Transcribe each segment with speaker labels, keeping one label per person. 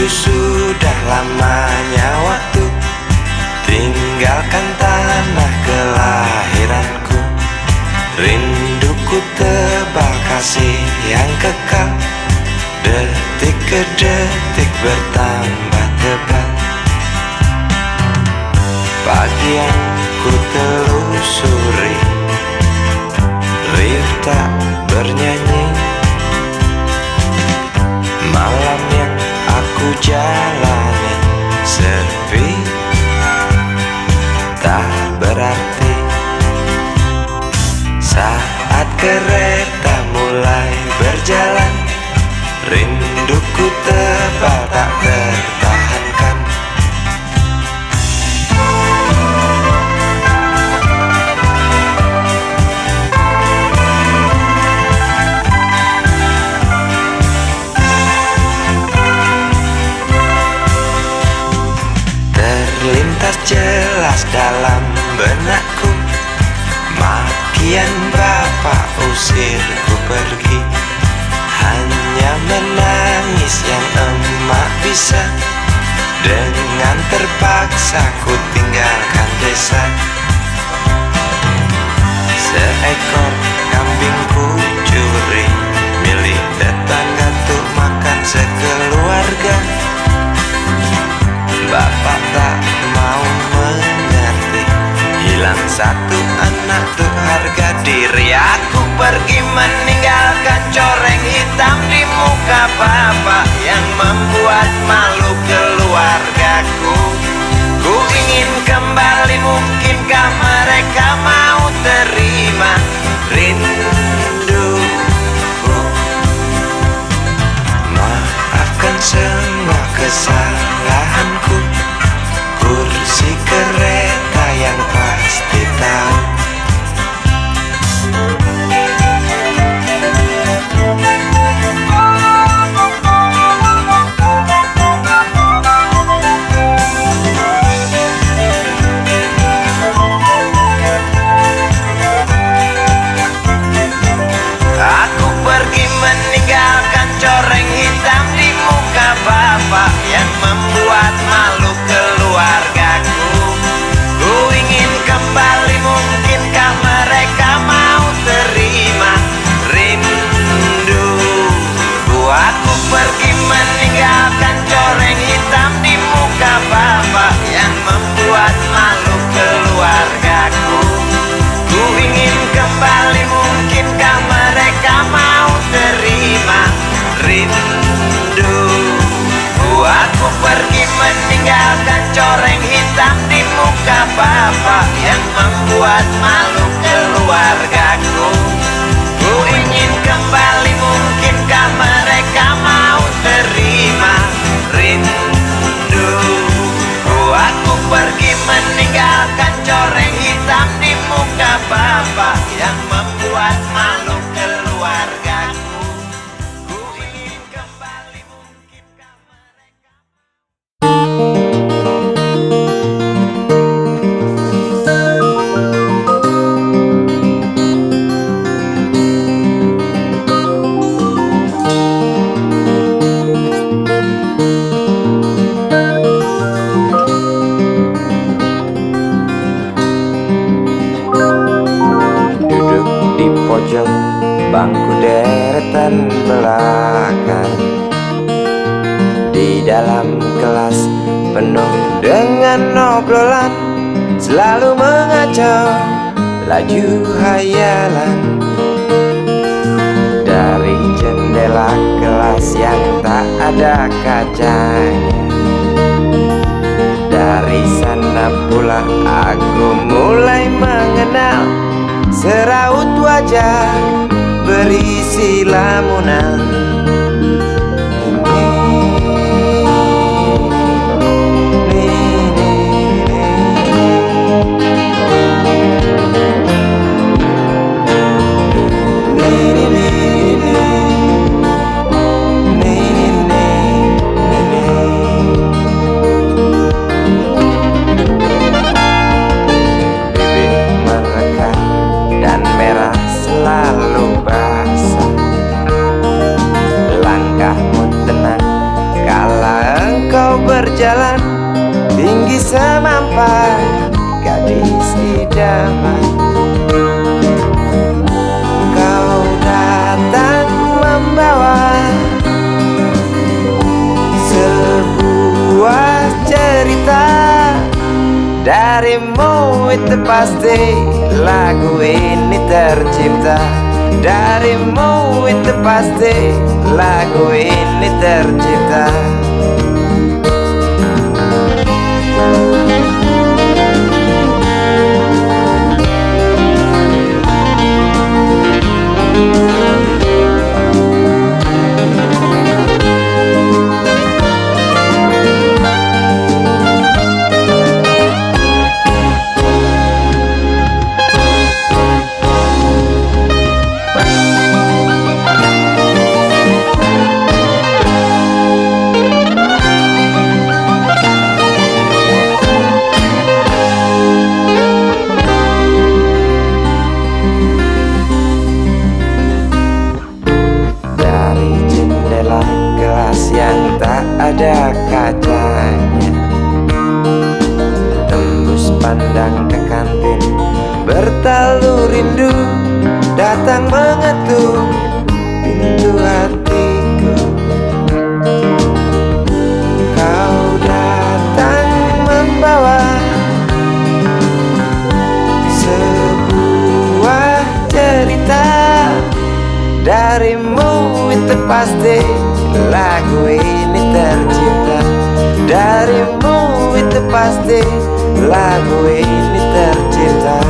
Speaker 1: sudah lamanya waktu tinggalkan tanah kelahiranku. Rinduku tebal kasih yang kekal, detik ke detik bertambah tebal. Pagi yang ku telusuri, riuh tak bernyanyi. Malam yang aku jalani sepi, tak berarti. Saat kereta mulai berjalan, rinduku tebal tak tertahankan. Terlintas jelas dalam benakku, makian bapak usirku pergi. Hanya menangis yang emak bisa, dengan terpaksa ku tinggalkan desa. Seekor kambing ku curi milik tetangga untuk makan sekeluarga. Bapak tak mau mengerti, hilang satu anak tuh harga diri. Aku pergi meninggalkan coreng hitam di muka bapak yang membuat malu keluargaku. Ku ingin kembali, mungkinkah mereka mau terima rinduku? Maafkan semua kesalahanku, kursi kereta yang pasti tahu. Aku pergi meninggalkan coreng hitam di muka bapak yang membuat malu keluargaku. Ku ingin kembali, mungkinkah mereka mau terima rinduku? Aku pergi meninggalkan coreng hitam di muka bapak yang membuat malu keluargaku. Ku ingin kembali, mungkinkah mereka mau terima rinduku? Aku pergi meninggalkan coreng hitam di muka bapak yang membuat malu keluargaku. Ku ingin kembali, mungkinkah mereka mau terima rinduku? Aku pergi meninggalkan coreng hitam di muka bapak yang membuat malu keluargaku. Ku ingin kembali, mungkinkah mereka. Duduk di pojok bangku deretan belakang, di dalam kelas penuh dengan obrolan, selalu mengacau laju hayalan. Dari jendela kelas yang tak ada kacanya, dari sana pula aku mulai mengenal seraut wajah berisi lamunan. Bibit merekat dan merah selalu basah. idaman. Kau datang membawa sebuah cerita. Darimu itu pasti lagu ini tercipta. Darimu itu pasti lagu ini tercipta. Yang tak ada kacanya, tembus pandang ke kantin, bertalu rindu datang mengetuk pintu hatiku. Kau datang membawa sebuah cerita. Darimu itu pasti lagu ini tercipta. Darimu itu pasti lagu ini tercipta.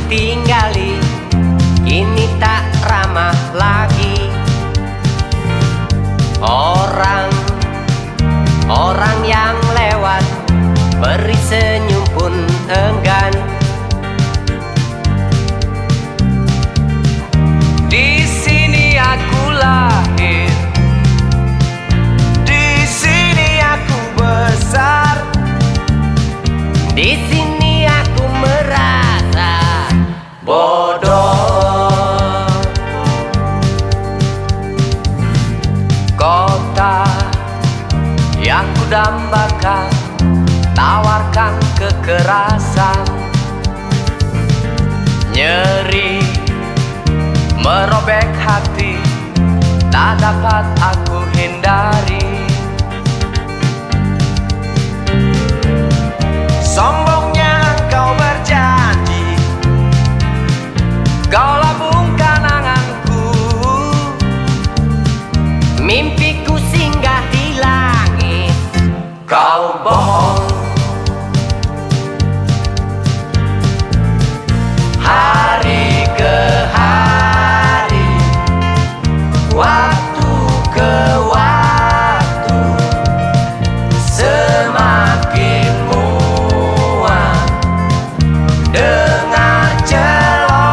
Speaker 2: Tinggali kini tak ramah lagi. Orang yang lewat beri senyum pun enggan. Di sini aku lahir, di sini aku besar, di sini aku merasa bodoh. Kota yang kudambakan tawarkan kekerasan, nyeri merobek hati tak dapat aku hindari. Sombongnya kau berjanji, kau labungkan anganku, mimpiku singgah di langit. Kau bohong. Hari ke hari, waktu ke waktu, semakin muak dengar celotehmu.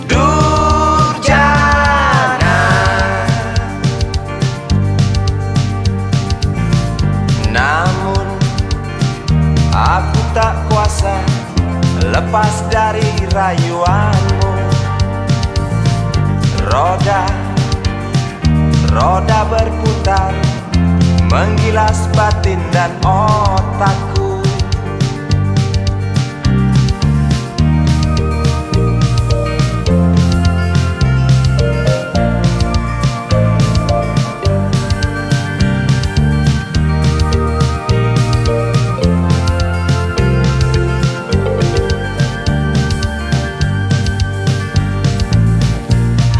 Speaker 2: Durjana, namun aku tak kuasa lepas dari rayuanmu. Roda berputar menggilas batin dan otakku.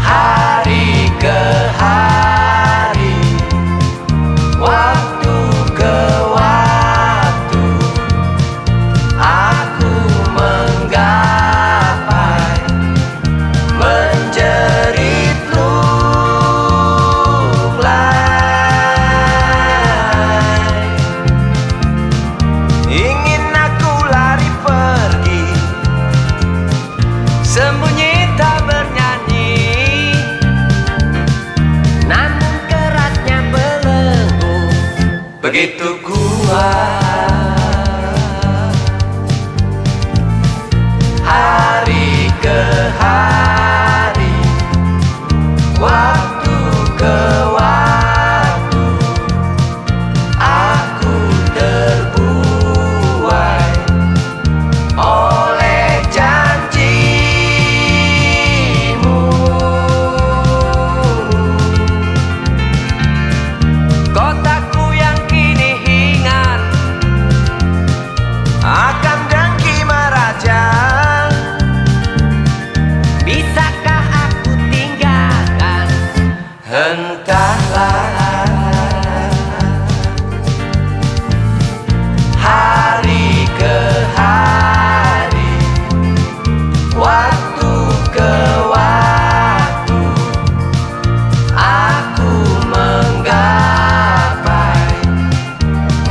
Speaker 2: Hari ke hari, waktu begitu kuat. Hari ke hari, waktu ke waktu, aku terbuai oleh janjimu. Kotaku yang kini hingar akan dengki meraja. Bisakah aku tinggalkan? Entahlah. Hari ke hari, waktu ke waktu, aku menggapai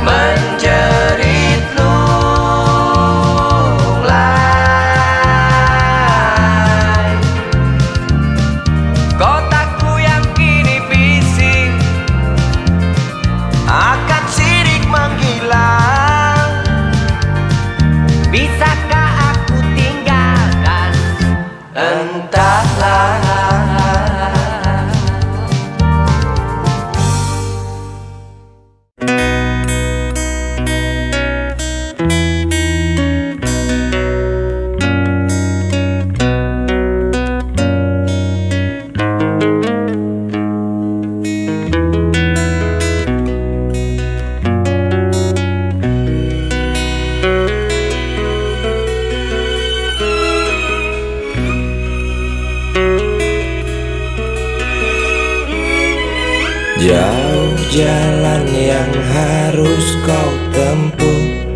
Speaker 2: menjerit lunglai. Kotaku yang kini bising akan sirik menggila. Bisakah aku tinggalkan? Entahlah.
Speaker 1: Jauh jalan yang harus kau tempuh,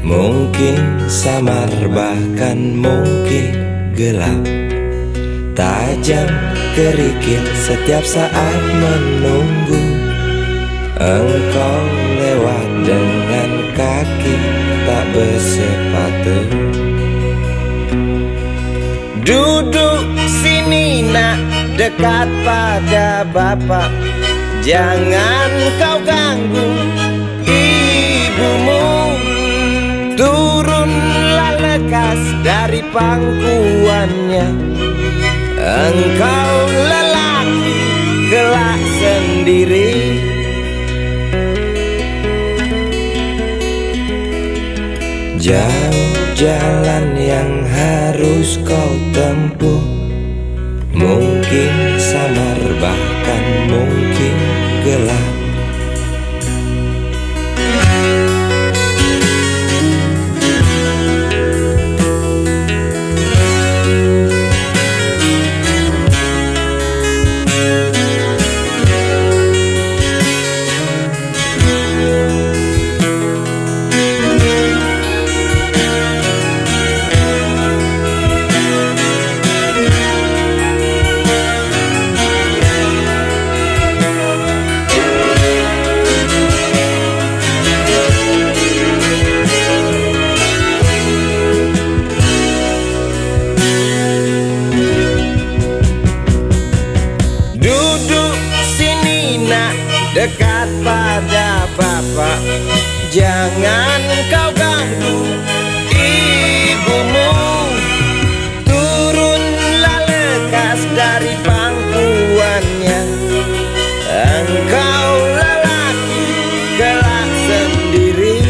Speaker 1: mungkin samar bahkan mungkin gelap. Tajam kerikil setiap saat menunggu engkau lewat dengan kaki tak bersepatu. Duduk sini nak, dekat pada bapak. Jangan kau ganggu ibumu. Turunlah lekas dari pangkuannya. Engkau lelaki kelak sendiri. Jauh jalan yang harus kau tempuh, mungkin samar bahkan mungkin gelap. Dekat pada bapak, jangan kau ganggu ibumu. Turunlah lekas dari pangkuannya. Engkau lelaki kelak sendiri.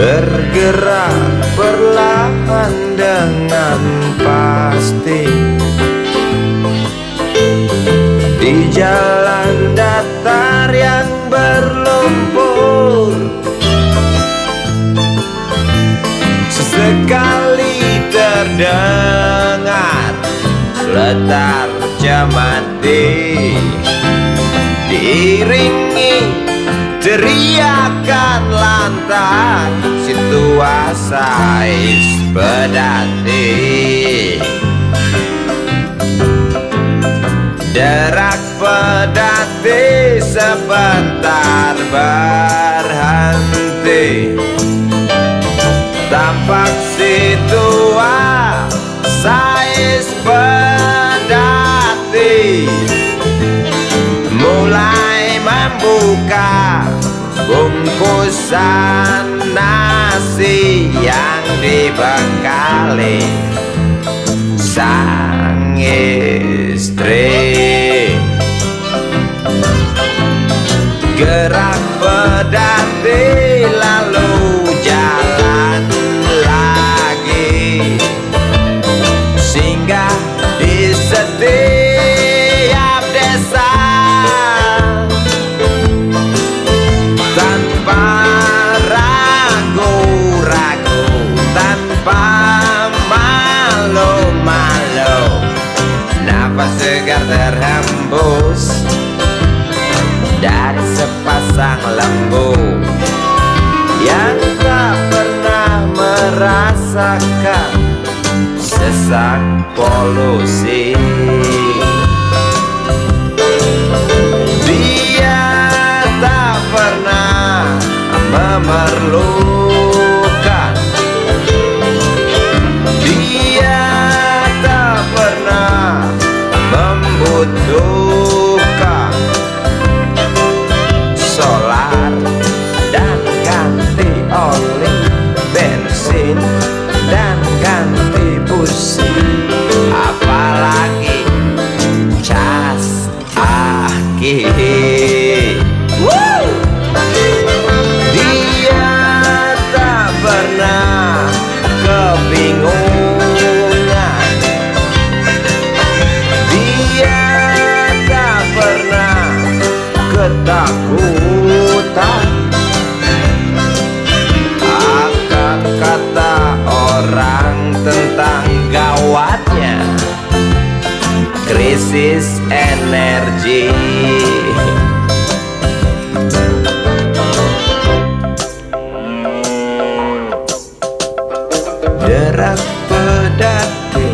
Speaker 1: bergerak perlahan dengan pasti di jalan datar yang berlumpur. Sesekali terdengar letar cemati diiringi teriakan lantang situasi pedati. Derak pedati sebentar berhenti, tampak situasi pedati mulai membuka bungkusan nasi yang dibekali sang istri. Gerak pedati lalu jalan lagi, singgah di setiap desa tanpa ragu-ragu, tanpa malu-malu. Nafas segar terhembus dari sepasang lembu yang tak pernah merasakan sesak polusi. Dia tak pernah memerlukan, dia tak pernah membutuhkan solar dan ganti oli, bensin dan ganti busi, apalagi cas aki. Dia tak pernah kebingungan, dia tak pernah ketakutan akan kata orang tentang gawatnya krisis energi. Derak pedati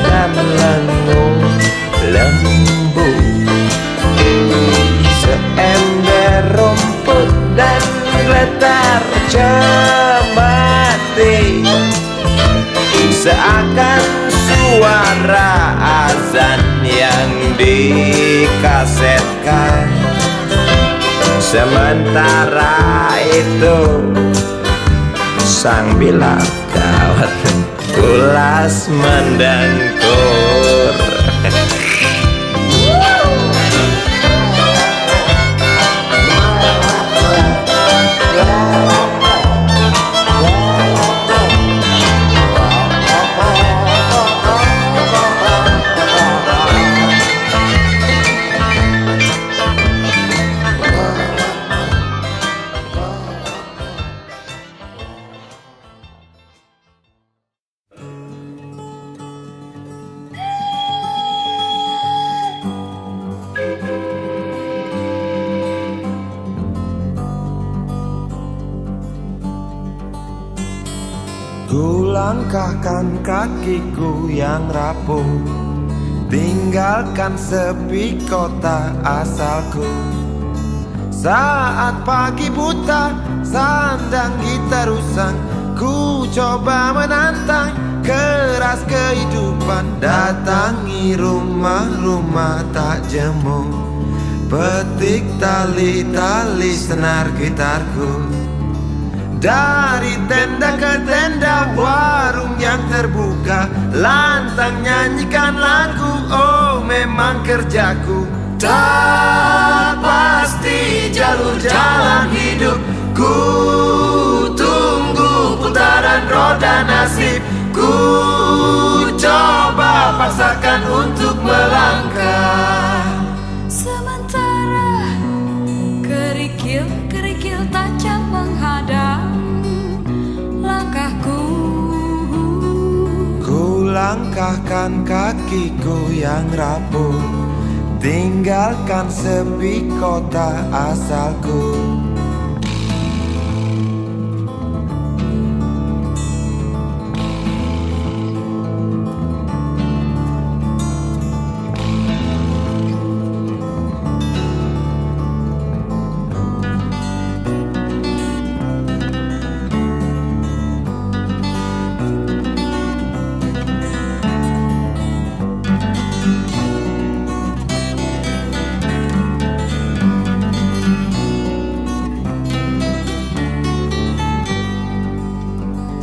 Speaker 1: dan lengung lembu, seember rumput dan letar cemati, seakan suara azan yang dikasetkan. Sementara itu sang bilang gawat ulas mendengkur. Ku langkahkan kakiku yang rapuh, tinggalkan sepi kota asalku. Saat pagi buta, sandang gitar usang, ku coba menantang keras kehidupan. Datangi rumah-rumah tak jemu, petik tali-tali senar gitarku. Dari tenda ke tenda, warung yang terbuka, lantang nyanyikan lagu, oh memang kerjaku. Tak pasti jalur jalan hidupku tuh nasib. Ku coba paksakan untuk melangkah.
Speaker 3: Sementara kerikil-kerikil tajam menghadang langkahku.
Speaker 1: Ku langkahkan kakiku yang rapuh, tinggalkan sepi kota asalku.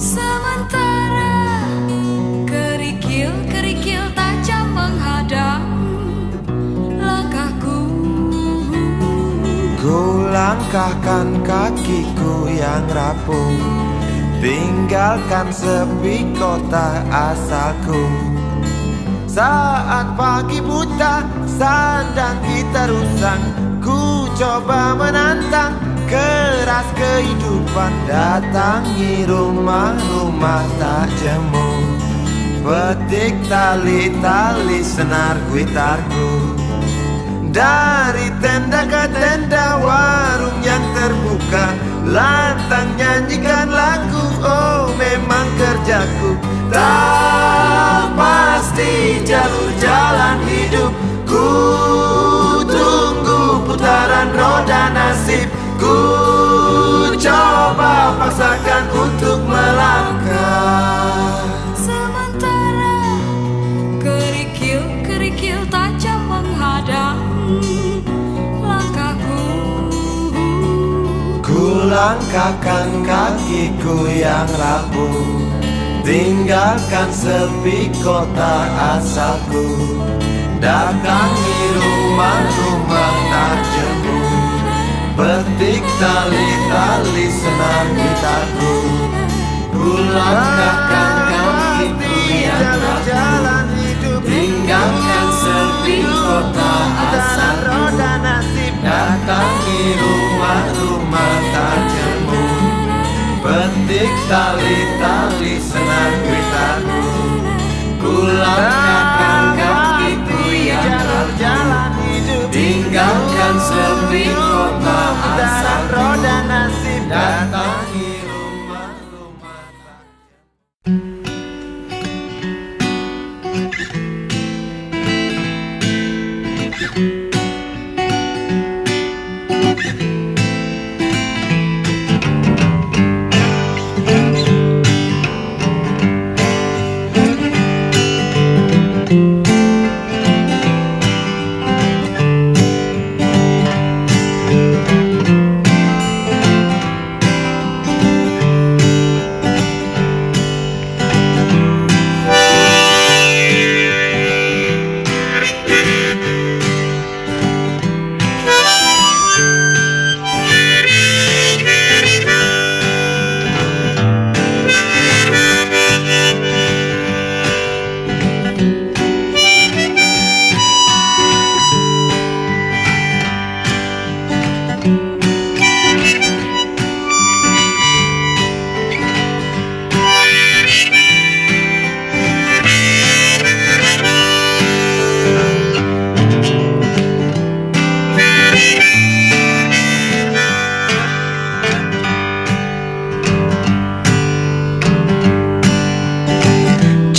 Speaker 3: Sementara kerikil-kerikil tajam menghadang langkahku.
Speaker 1: Ku langkahkan kakiku yang rapuh, tinggalkan sepi kota asalku. Saat pagi buta, sandang kita rusak. Ku coba menantang keras kehidupan, datangi rumah-rumah tak jemu, petik tali-tali senar gitarku. Dari tenda ke tenda, warung yang terbuka, lantang nyanyikan lagu. Oh, memang kerjaku. Tak pasti jalur jalan hidup. Ku tunggu putaran roda nasib. Ku coba paksakan untuk melangkah.
Speaker 3: Sementara kerikil-kerikil tajam menghadang langkahku.
Speaker 1: Ku langkahkan kakiku yang rapuh, tinggalkan sepi kota asalku. Datangi rumah-rumah tak jemu, petik tali-tali senar gitarku. Ku langkahkan kakiku yang rapuh, tinggalkan sepi kota asalku. Datangi rumah-rumah tak jemu, petik tali-tali senar gitarku. Ku langkahkan kakiku yang rapuh, tinggalkan sepi kota asalku. Datangi rumah-rumah tak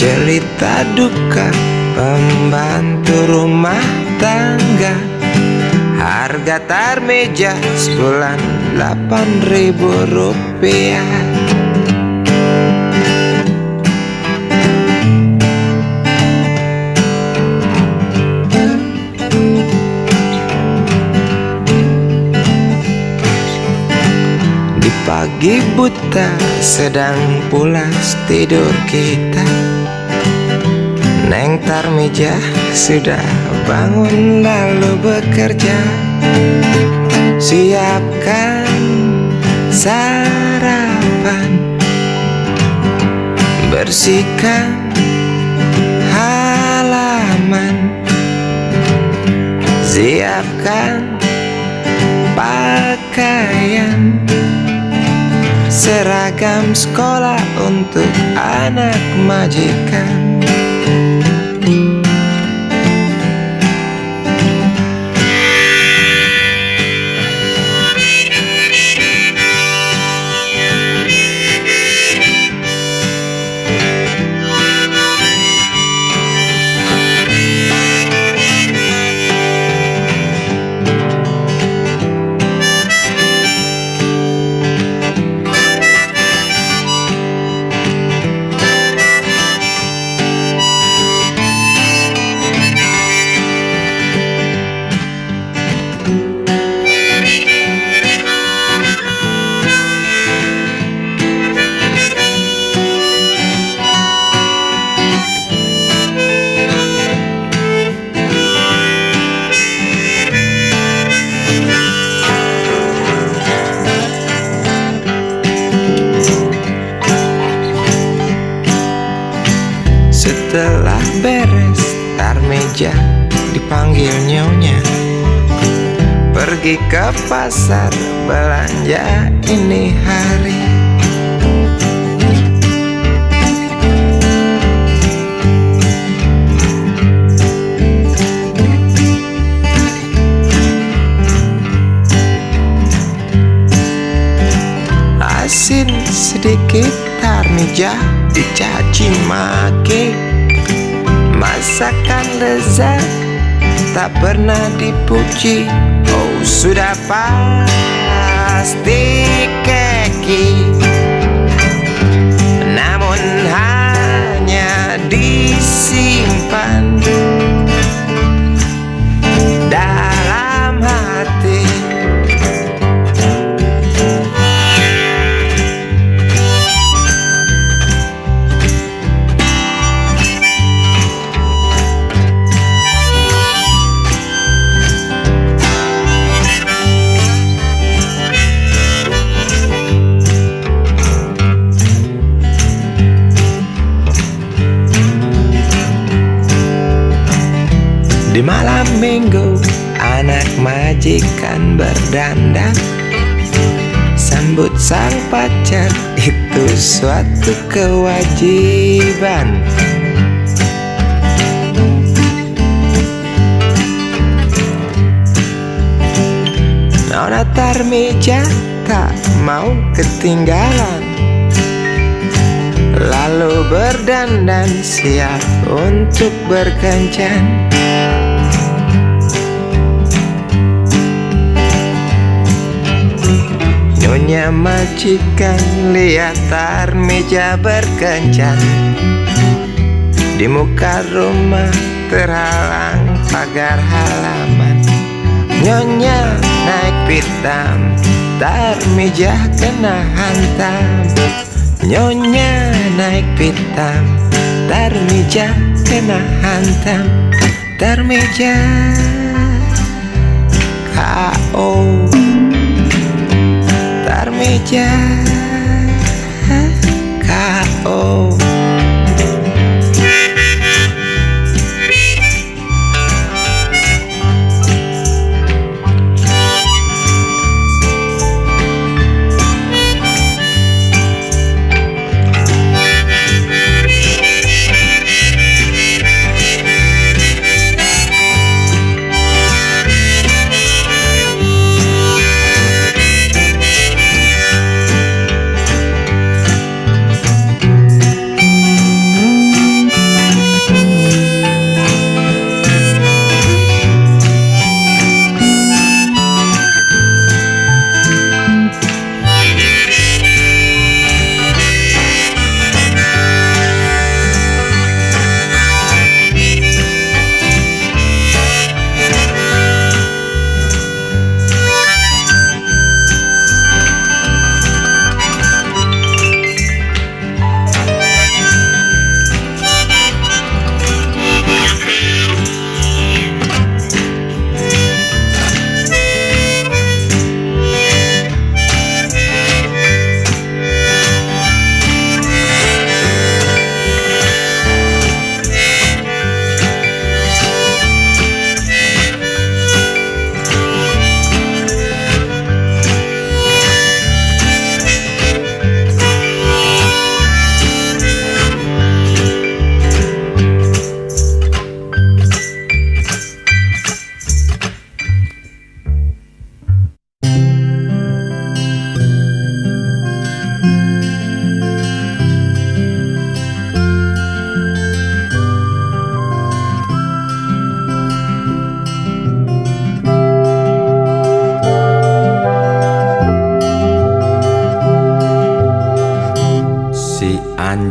Speaker 1: cerita duka pembantu rumah tangga. Harga tarmeja sebulan 8.000 rupiah. Di pagi buta sedang pulas tidur kita, Neng Tarmija sudah bangun lalu bekerja. Siapkan sarapan, Bersihkan halaman, siapkan pakaian, seragam sekolah untuk anak majikan. Setelah beres tar meja, dipanggil nyonya, pergi ke pasar belanja ini hari. Asin sedikit tar meja, dicaci maki. Masakan lezat tak pernah dipuji. Oh sudah pasti keki, namun hanya disimpan dalam hati. Di malam minggu anak majikan berdandan, sambut sang pacar itu suatu kewajiban. Nona Tarmija tak mau ketinggalan, lalu berdandan siap untuk berkencan. Nyonya majikan lihat Tarmija berkencan, di muka rumah terhalang pagar halaman. Nyonya naik pitam, Tarmija kena hantam. Nyonya naik pitam, Tarmija kena hantam. Tarmija KO, Tarmija KO.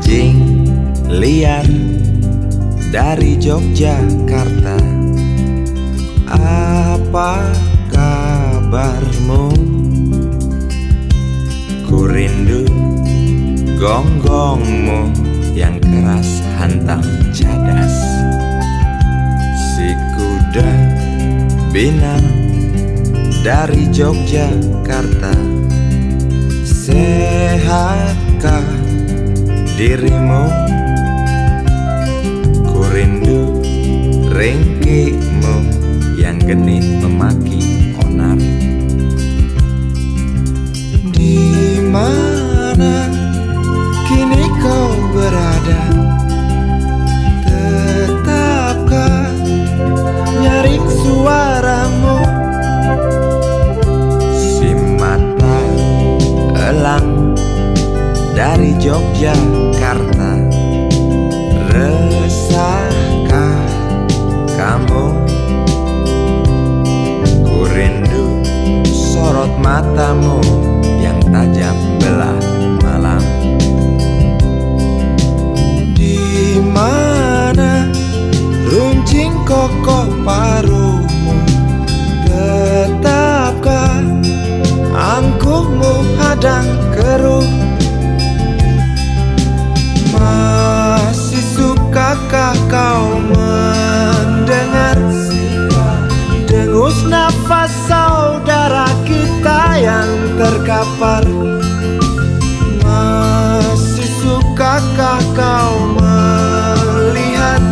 Speaker 1: Anjing liar dari Yogyakarta, apa kabarmu? Ku rindu gonggongmu yang keras hantam cadas. Si kuda binang dari Yogyakarta, sehatkah dirimu? Ku rindu ringkikmu yang genit memaki onar. Di mana kini kau berada? Tetapkah nyaring suaramu? Si mata elang dari Yogyakarta, resahkah kamu? Ku rindu sorot matamu yang tajam belah malam. Di mana runcing kokoh paruhmu? Tetapkah angkuhmu hadang keruh? Masih sukakah kau mendengar dengus nafas saudara kita yang terkapar? Masih sukakah kau melihat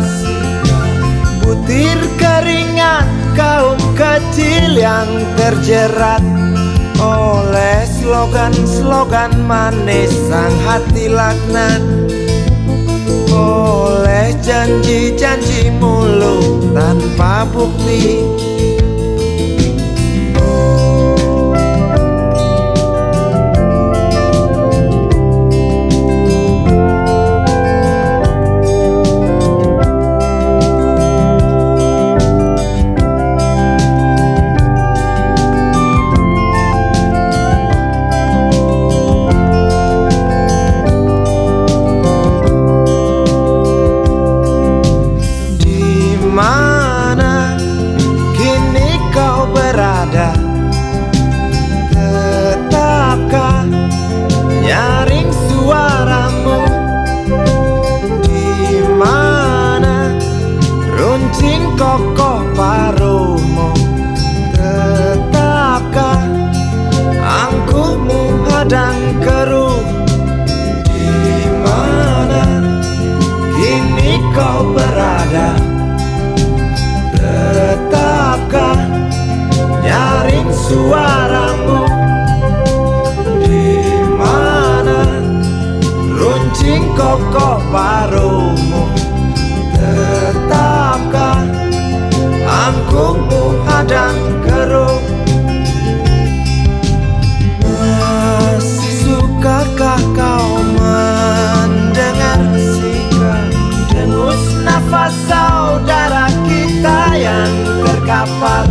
Speaker 1: butir keringat kaum kecil yang terjerat oleh slogan-slogan manis sang hati laknat, oleh janji-janji mulut tanpa bukti? Tetapkah nyaring suaramu? Di mana runcing kokoh paruhmu? Tetapkah angkuhmu hadang keruh? Di mana kini kau berada? Tetapkah nyaring suaramu? Di mana runcing kokoh paruhmu? Tetapkah angkuhmu hadang keruh? Masih sukakah kau mendengar sikap dengus nafas saudara kita yang terkapar?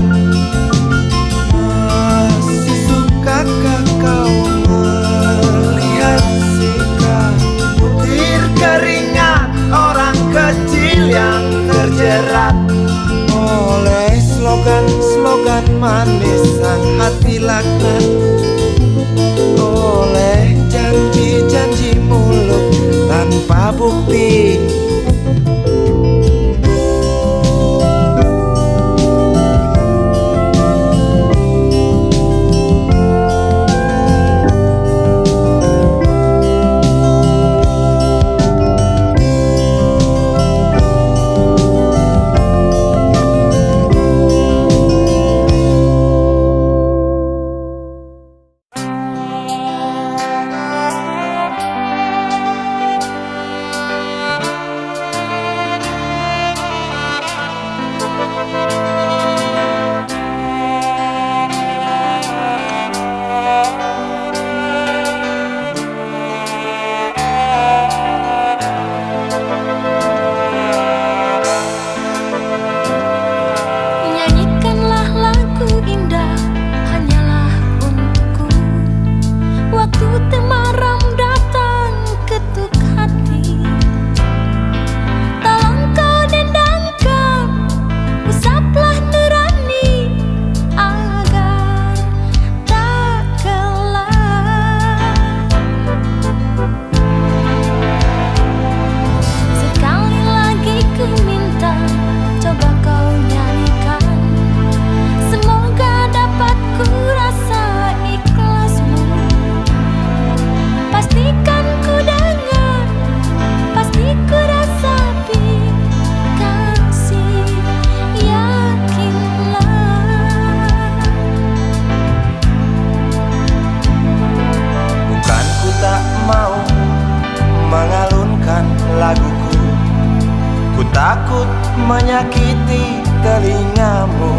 Speaker 1: takut menyakiti telingamu.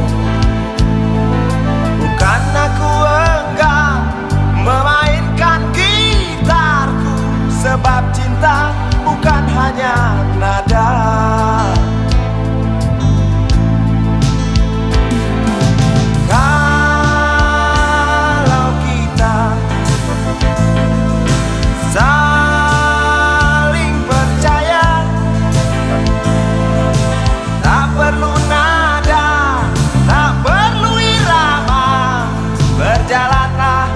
Speaker 1: Bukan aku enggan memainkan gitarku, sebab cinta bukan hanya nada. Kalau kita saling percaya, tak perlu nada, tak perlu irama, berjalanlah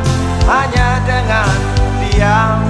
Speaker 1: hanya dengan diam.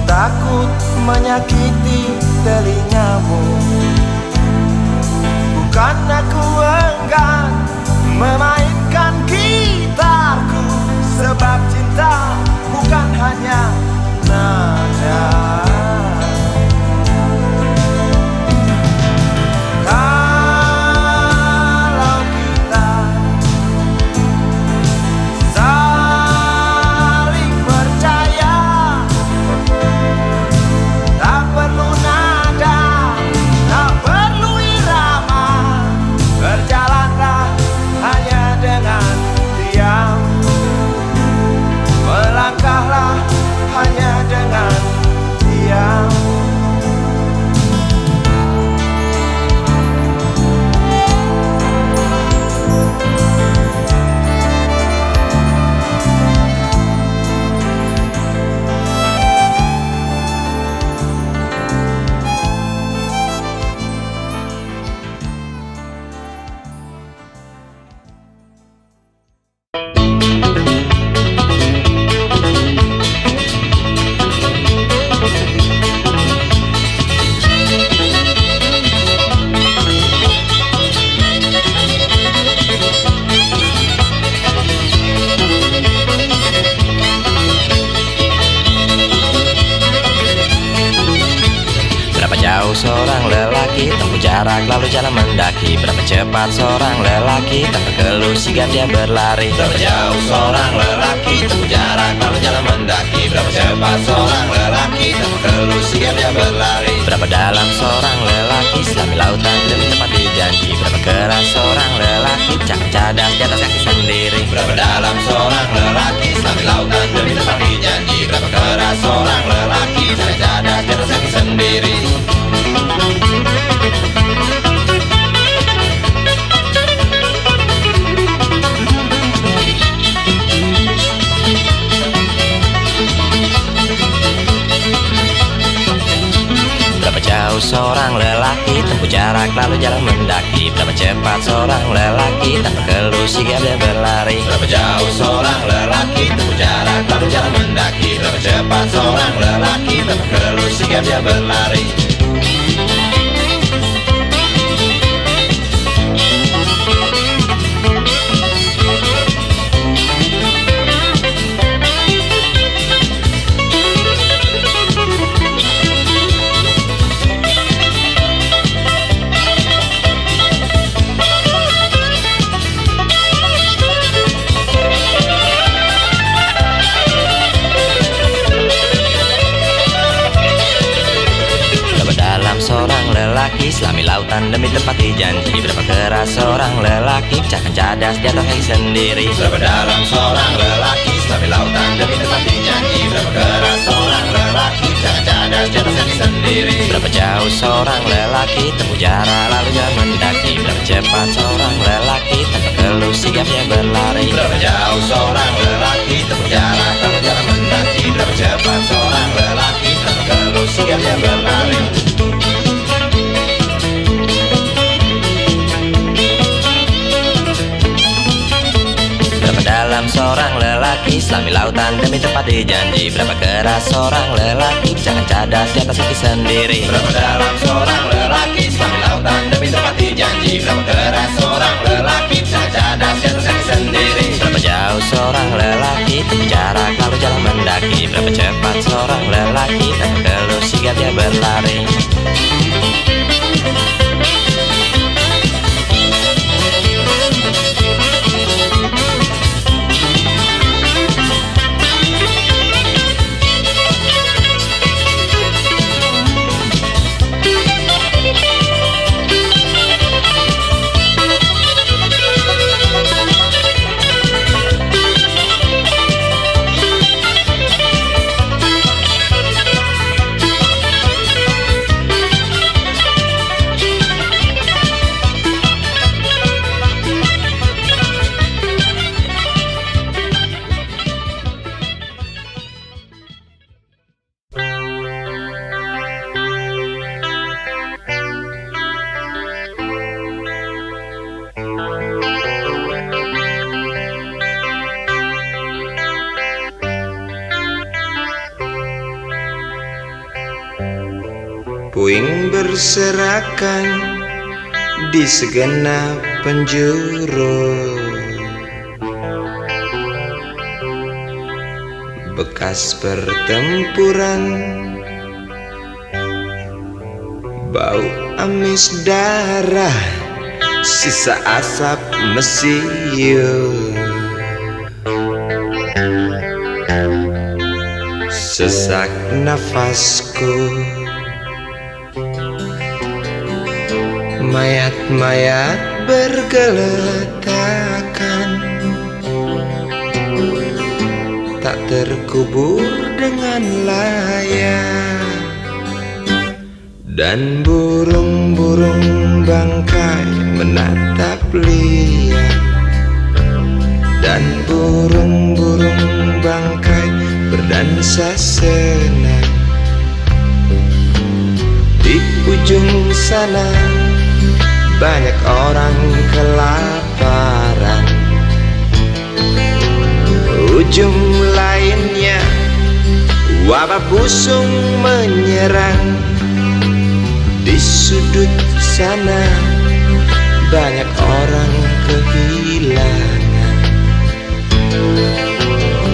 Speaker 1: Takut menyakiti telingamu. Bukan aku enggan memainkan gitarku, sebab cinta bukan hanya nada. Kalau kita saling percaya, tak perlu nada, tak perlu irama, berjalanlah hanya dengan diam, melangkahlah hanya dengan diam.
Speaker 4: Seorang lelaki tempuh jarak lalu jalan mendaki. Berapa cepat seorang lelaki tanpa keluh sigap dia berlari.
Speaker 5: Berapa jauh seorang lelaki tempuh jarak lalu jalan mendaki. Berapa cepat seorang lelaki tanpa keluh sigap dia berlari.
Speaker 4: Berapa dalam seorang lelaki selami lautan demi tepati janji. Berapa keras seorang lelaki cakap cadas di atas kaki sendiri.
Speaker 5: Berapa dalam seorang lelaki selami lautan demi tepati janji. Berapa keras seorang lelaki cakap cadas di atas kaki sendiri.
Speaker 4: Berapa jauh seorang lelaki tempuh jarak lalu jalan mendaki. Berapa cepat seorang lelaki tanpa keluh sigap dia berlari.
Speaker 5: Berapa jauh seorang lelaki tempuh jarak lalu jalan mendaki. Berapa cepat seorang lelaki tanpa keluh sigap dia berlari.
Speaker 4: lelaki selami lautan demi tepati janji. Berapa keras seorang lelaki pecahkan cadas di atas kaki sendiri.
Speaker 5: Berapa dalam seorang lelaki selami lautan demi tepati janji. Berapa keras seorang lelaki pecahkan cadas di atas kaki sendiri.
Speaker 4: Berapa jauh seorang lelaki tempuh jarak lalu jalan mendaki. Berapa cepat seorang lelaki tanpa keluh sigap dia berlari.
Speaker 5: Berapa jauh seorang lelaki tempuh jarak lalu jalan mendaki. Berapa cepat seorang lelaki tanpa keluh sigap dia berlari.
Speaker 4: Berapa dalam seorang lelaki selami lautan demi tepati janji. Berapa keras seorang lelaki pecahkan cadas di atas kaki sendiri.
Speaker 5: Berapa dalam seorang lelaki selami lautan demi tepati janji. Berapa keras seorang lelaki pecahkan cadas di atas kaki sendiri.
Speaker 4: Berapa jauh seorang lelaki tempuh jarak lalu jalan mendaki. Berapa cepat seorang lelaki tanpa keluh sigap dia berlari.
Speaker 1: Puing berserakan di segenap penjuru, bekas pertempuran, bau amis darah, sisa asap mesiu. Sesak nafasku, mayat-mayat bergeletakan, tak terkubur dengan layak. Dan burung-burung bangkai menatap liar. Dan burung-burung bangkai berdansa senang. Di ujung sana banyak orang kelaparan. Ujung lainnya wabah busung menyerang. Di sudut sana banyak orang kehilangan.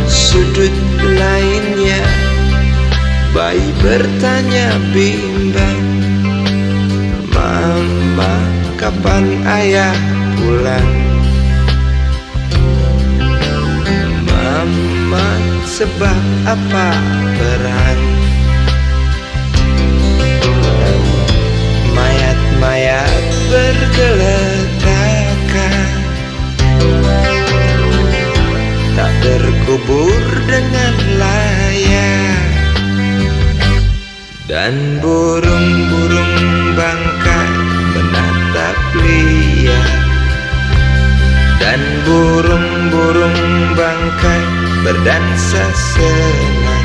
Speaker 1: Sudut lainnya bayi bertanya bimbang, "Mama, kapan ayah pulang? Mama, sebab apa perang?" Mayat-mayat bergeletakan, tak terkubur dengan layak. Dan burung-burung bangkai menatap liar. Dan burung-burung bangkai berdansa senang.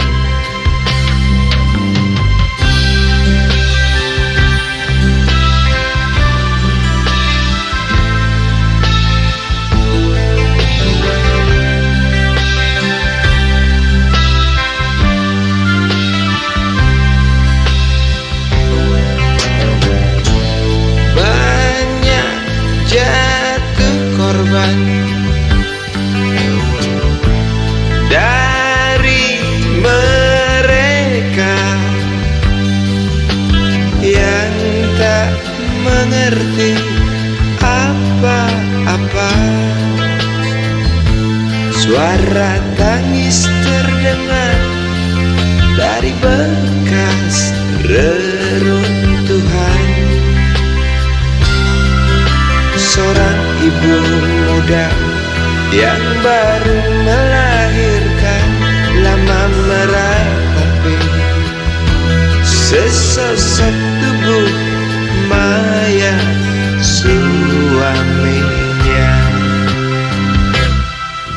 Speaker 1: Dari mereka yang tak mengerti apa-apa, suara tangis terdengar dari bekas reruntuhan. ibu muda yang baru melahirkan, lama meratapi sesosok tubuh maya suaminya.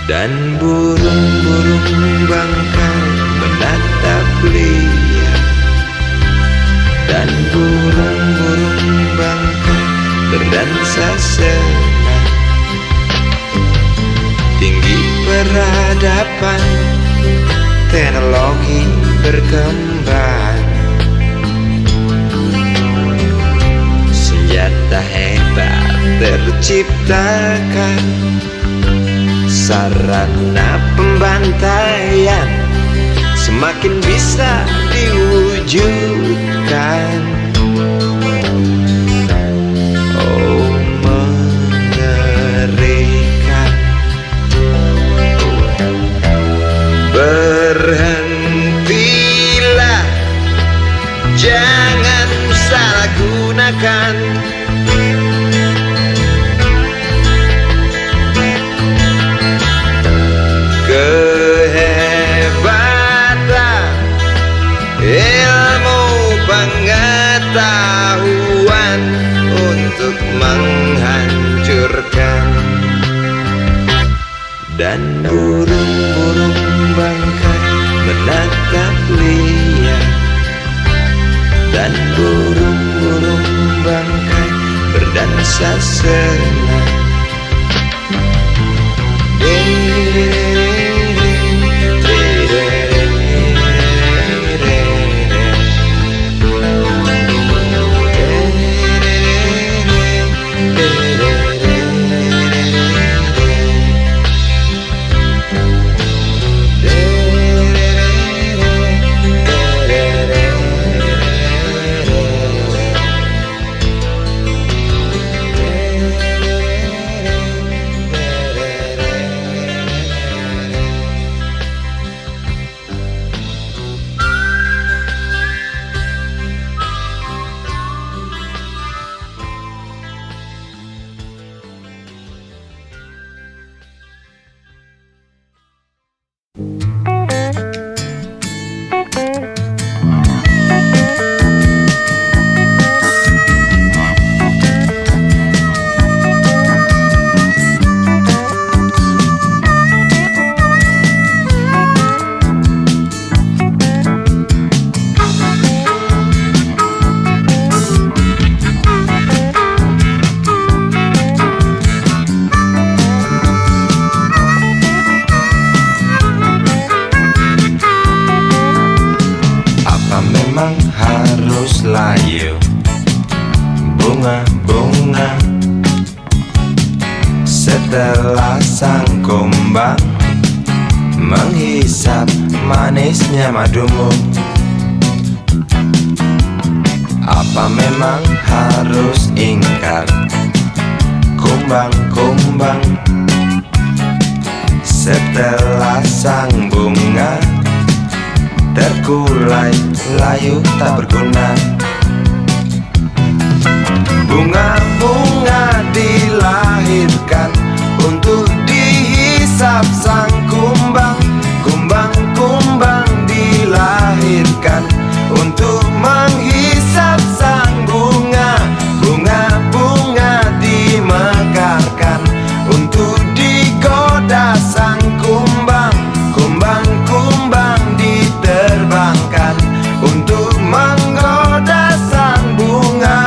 Speaker 1: Dan burung-burung bangkai menatap Lia, dan burung-burung bangkai berdansa senang. Tinggi peradaban, teknologi berkembang, senjata hebat terciptakan, sarana pembantaian semakin bisa diwujudkan. Oh, mengerikan. Berhentilah, jangan salah gunakan kehebatan ilmu pengetahuan untuk menghancurkan. Dan burung-burung bangkai menatap Lia, dan burung-burung bangkai berdansa senang. Harus layu bunga-bunga setelah sang kumbang menghisap manisnya madumu. Apa memang harus ingkar kumbang-kumbang setelah sang bunga terkulai layu tak berguna? Bunga-bunga dilahirkan untuk dihisap sang kumbang, kumbang-kumbang dilahirkan untuk menghisap sang bunga, bunga-bunga dimekarkan untuk digoda sang kumbang, kumbang-kumbang diterbangkan untuk menggoda sang bunga.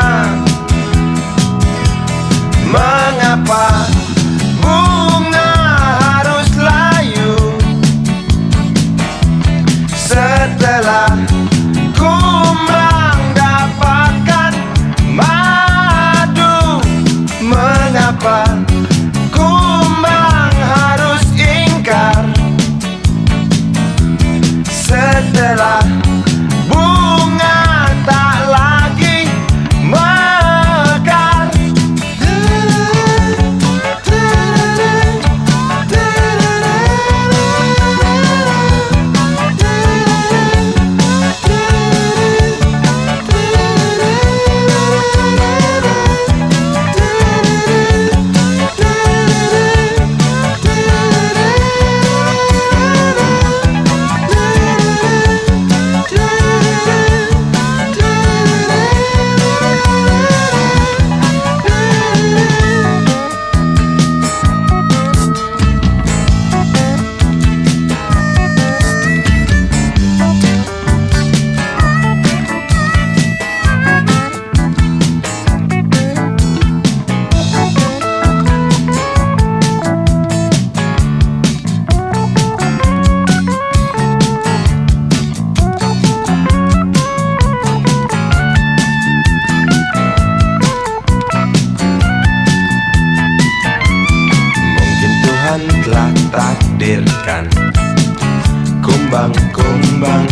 Speaker 1: kumbang-kumbang,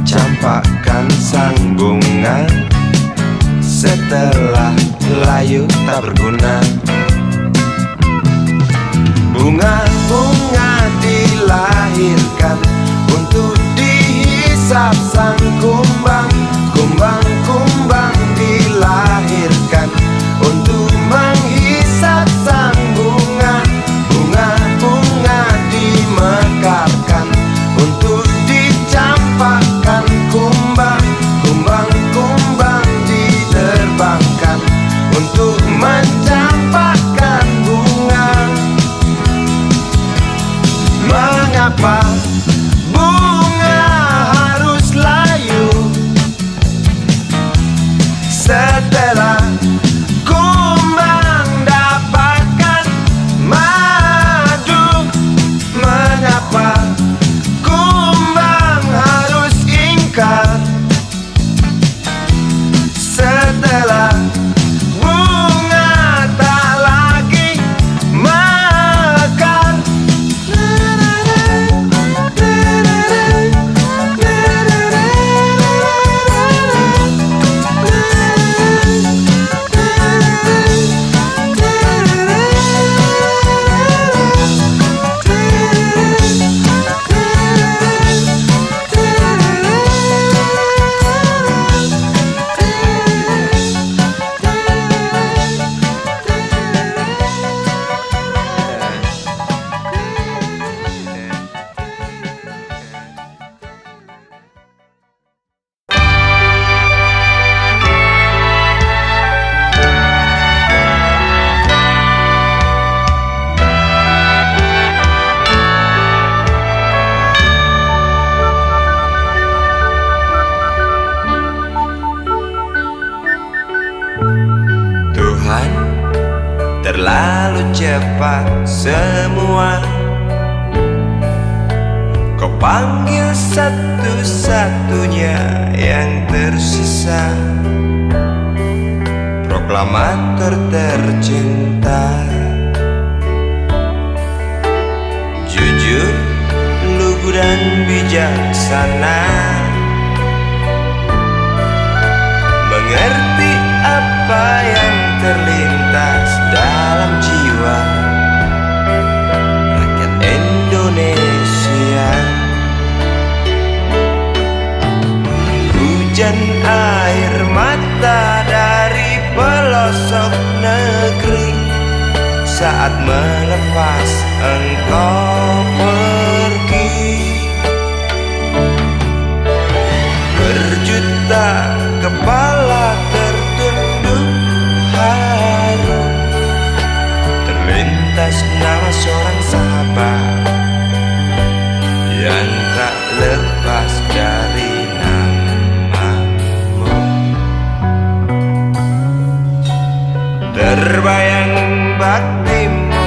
Speaker 1: campakkan sang bunga. Setelah layu tak berguna, bunga-bunga dilahirkan untuk dihisap sang kumbang. Kumbang-kumbang dilahirkan untuk menghisap sang bunga. Bunga-bunga dimekarkan untuk dicampakkan kumbang. Kumbang-kumbang diterbangkan untuk mencampakkan bunga. Mengapa bunga harus layu setelah kumbang dapatkan madu? Mengapa kumbang harus ingkar setelah bunga tak lagi mekar? Tuhan, terlalu cepat semua. Kau panggil satu-satunya yang tersisa, proklamator tercinta. Jujur, lugu dan bijaksana, mengerti apa yang terlintas dalam jiwa rakyat Indonesia. Hujan air mata dari pelosok negeri saat melepas engkau pergi. Berjuta kepala tertunduk haru, terlintas nama seorang sahabat yang tak lepas dari namamu. Terbayang baktimu,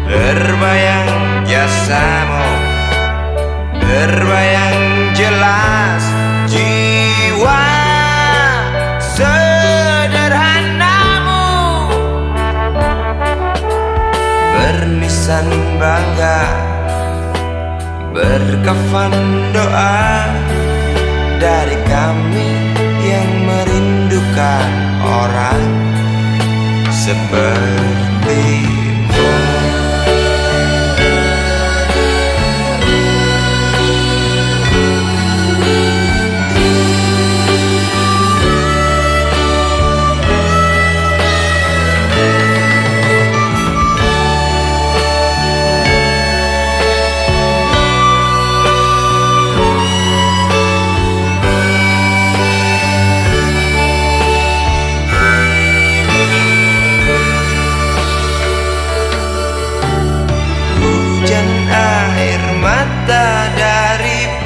Speaker 1: terbayang jasamu, terbayang jelas jiwa sederhanamu, bernisan bangga, berkafan doa dari kami yang merindukan orang sepertimu.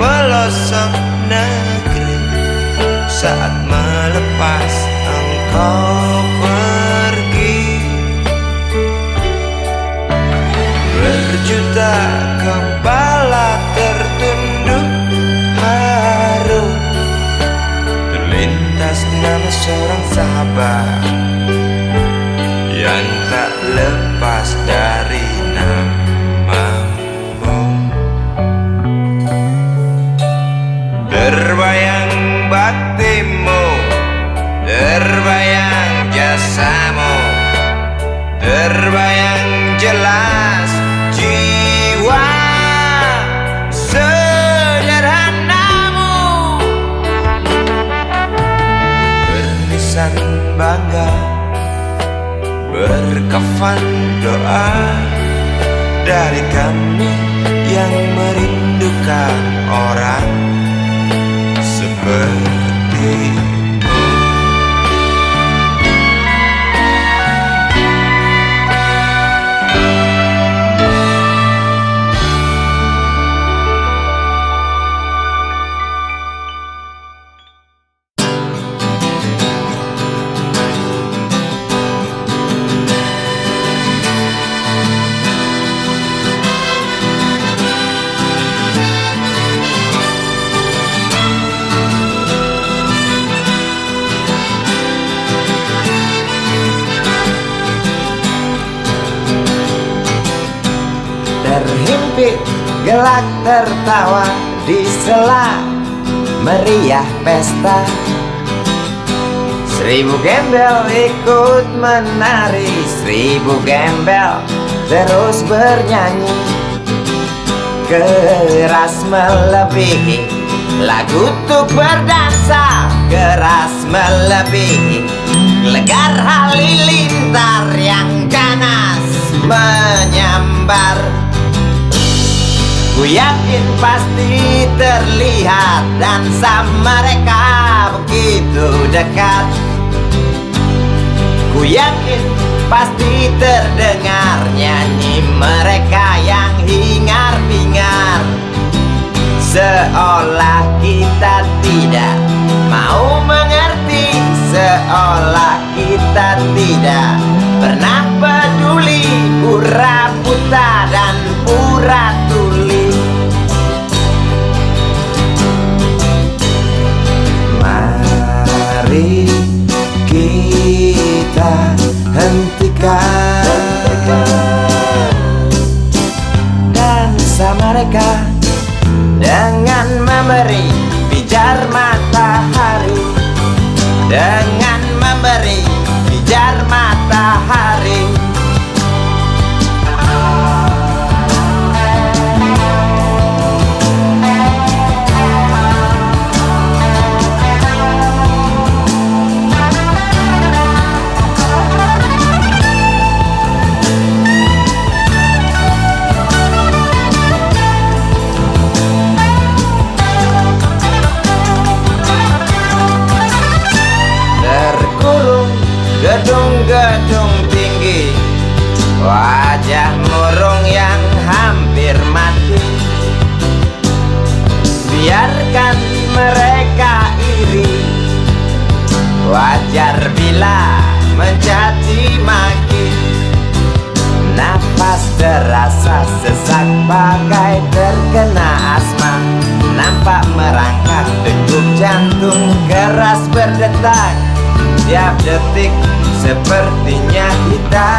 Speaker 1: Pelosok negeri saat melepas engkau pergi. Berjuta kepala tertunduk haru, terlintas nama seorang sahabat yang tak lepas dari namamu. terbayang baktimu, terbayang jasamu, terbayang jelas jiwa sederhanamu, berlisan bangga, berkafan doa dari kami yang merindukan orang sepertimu.
Speaker 6: Terhimpit gelak tertawa di sela meriah pesta. 1000 gembel ikut menari, 1000 gembel terus bernyanyi. Keras melebihi lagu untuk berdansa, keras melebihi legar halilintar yang ganas menyambar. Ku yakin pasti terlihat dansa mereka begitu dekat. Ku yakin pasti terdengar nyanyi mereka yang hingar-bingar. Seolah kita tidak mau mengerti, seolah kita tidak pernah peduli pura buta dan pura tuli. Mari kita hentikan dansa mereka dengan memberi pijar matahari, dengan memberi pijar matahari. Gedung-gedung tinggi, wajah murung yang hampir mati. Biarkan mereka iri, wajar bila mencaci maki. Nafas terasa sesak bagai terkena asma. Nampak merangkak degup jantung keras berdetak. Tiap detik sepertinya kita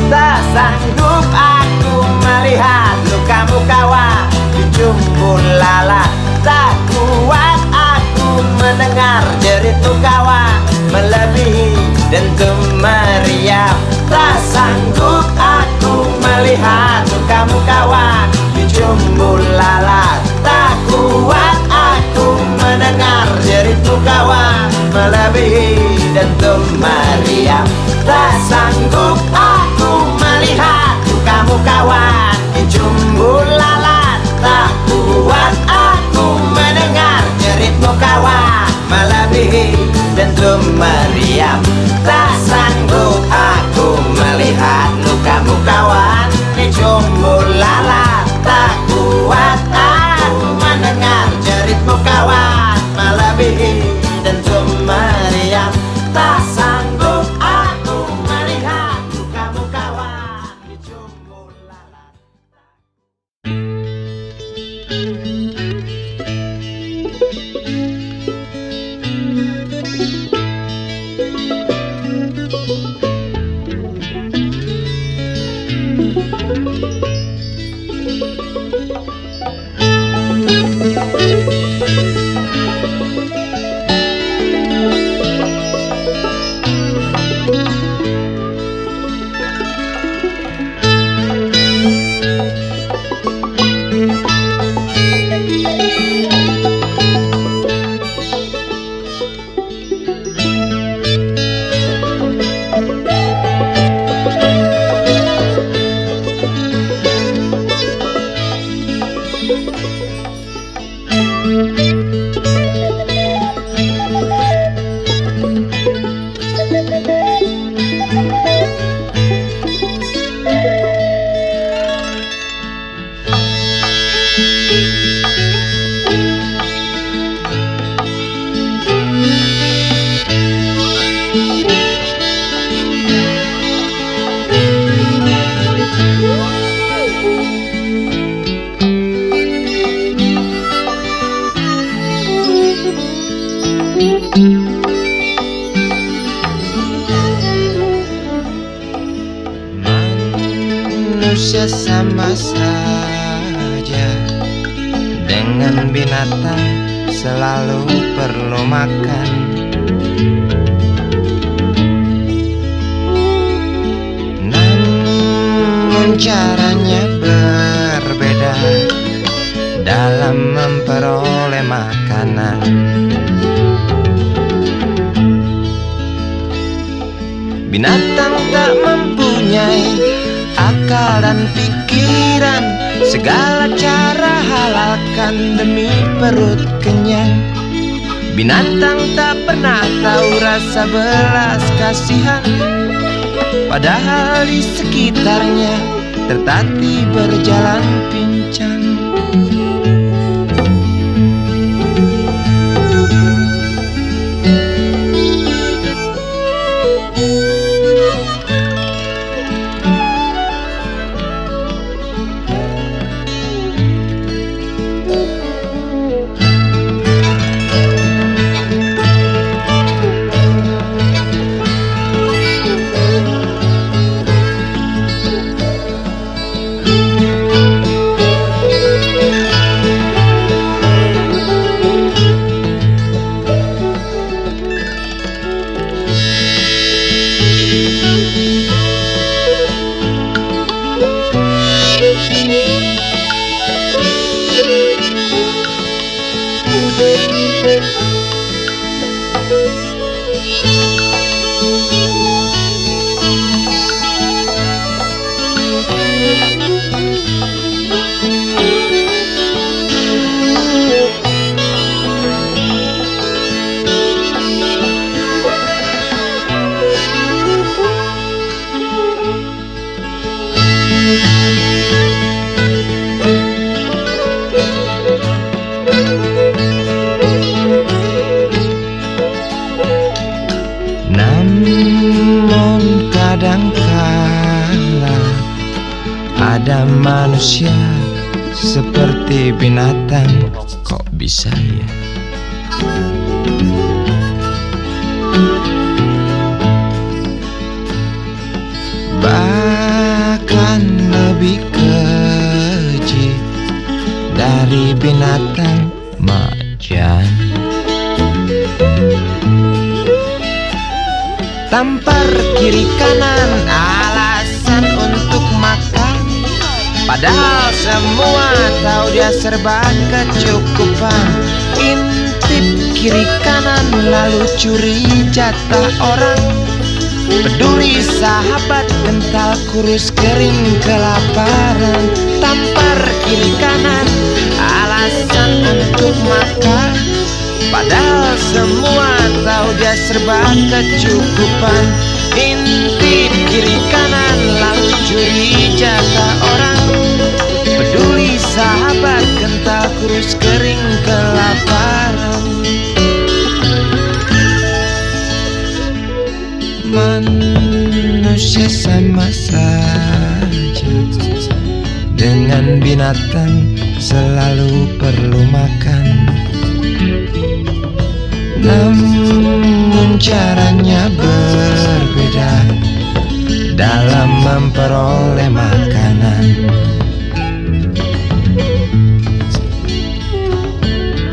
Speaker 6: tak sanggup aku melihat lukamu kawan di jumbo lalat. Tak kuat aku mendengar jeritu kawan melebihi dentum meriam. Tak sanggup aku melihat lukamu kawan di jumbo lalat. Tak kuat aku mendengar jeritu kawan melebihi dentum meriam. Tak sanggup aku melihat lukamu kawan di jumbo lalat. Tak kuat aku mendengar jeritmu kawan melebihi dentum meriam. Tak sanggup aku melihat lukamu kawan di jumbo lalat. Tak kuat aku mendengar jeritmu kawan melebihi dentum meriam. Tak sanggup aku melihat lukamu
Speaker 1: Manusia sama saja dengan binatang, selalu perlu makan. Namun caranya berbeda dalam memperoleh makanan. Binatang tak mempunyai akal dan pikiran, segala cara halalkan demi perut kenyang. Binatang tak pernah tahu rasa belas kasihan, padahal di sekitarnya tertatih berjalan pincang. Namun kadangkala ada manusia seperti binatang. Kok bisa ya? Bahkan lebih keji dari binatang macan. Tampar kiri kanan alasan untuk makan, padahal semua tahu dia serba kecukupan. Intip kiri kanan lalu curi jatah orang, peduli sahabat kental kurus kering kelaparan. Tampar kiri kanan alasan untuk makan, padahal semua tahu dia serba kecukupan. Intip kiri kanan lalu curi jatah orang, peduli sahabat kental kurus kering kelaparan. Manusia sama saja dengan binatang, selalu perlu makan. Namun caranya berbeda dalam memperoleh makanan.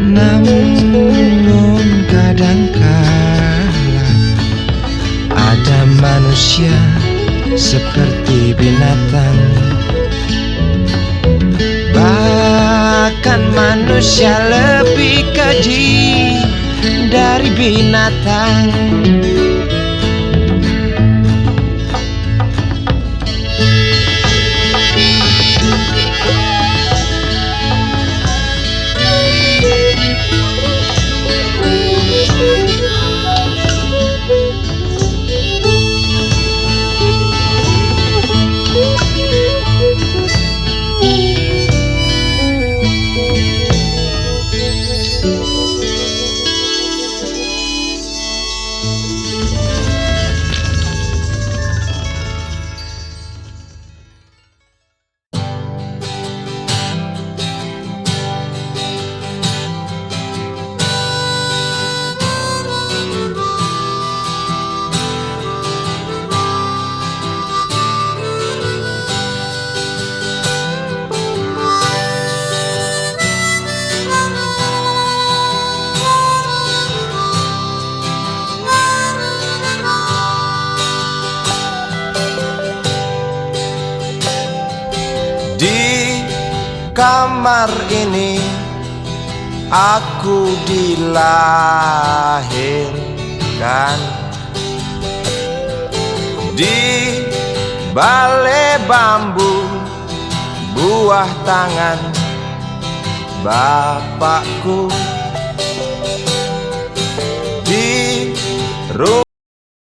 Speaker 1: Namun kadangkala ada manusia seperti binatang. Bahkan manusia lebih keji dari binatang. kamar ini aku dilahirkan. Di balai bambu buah tangan bapakku. Di rumah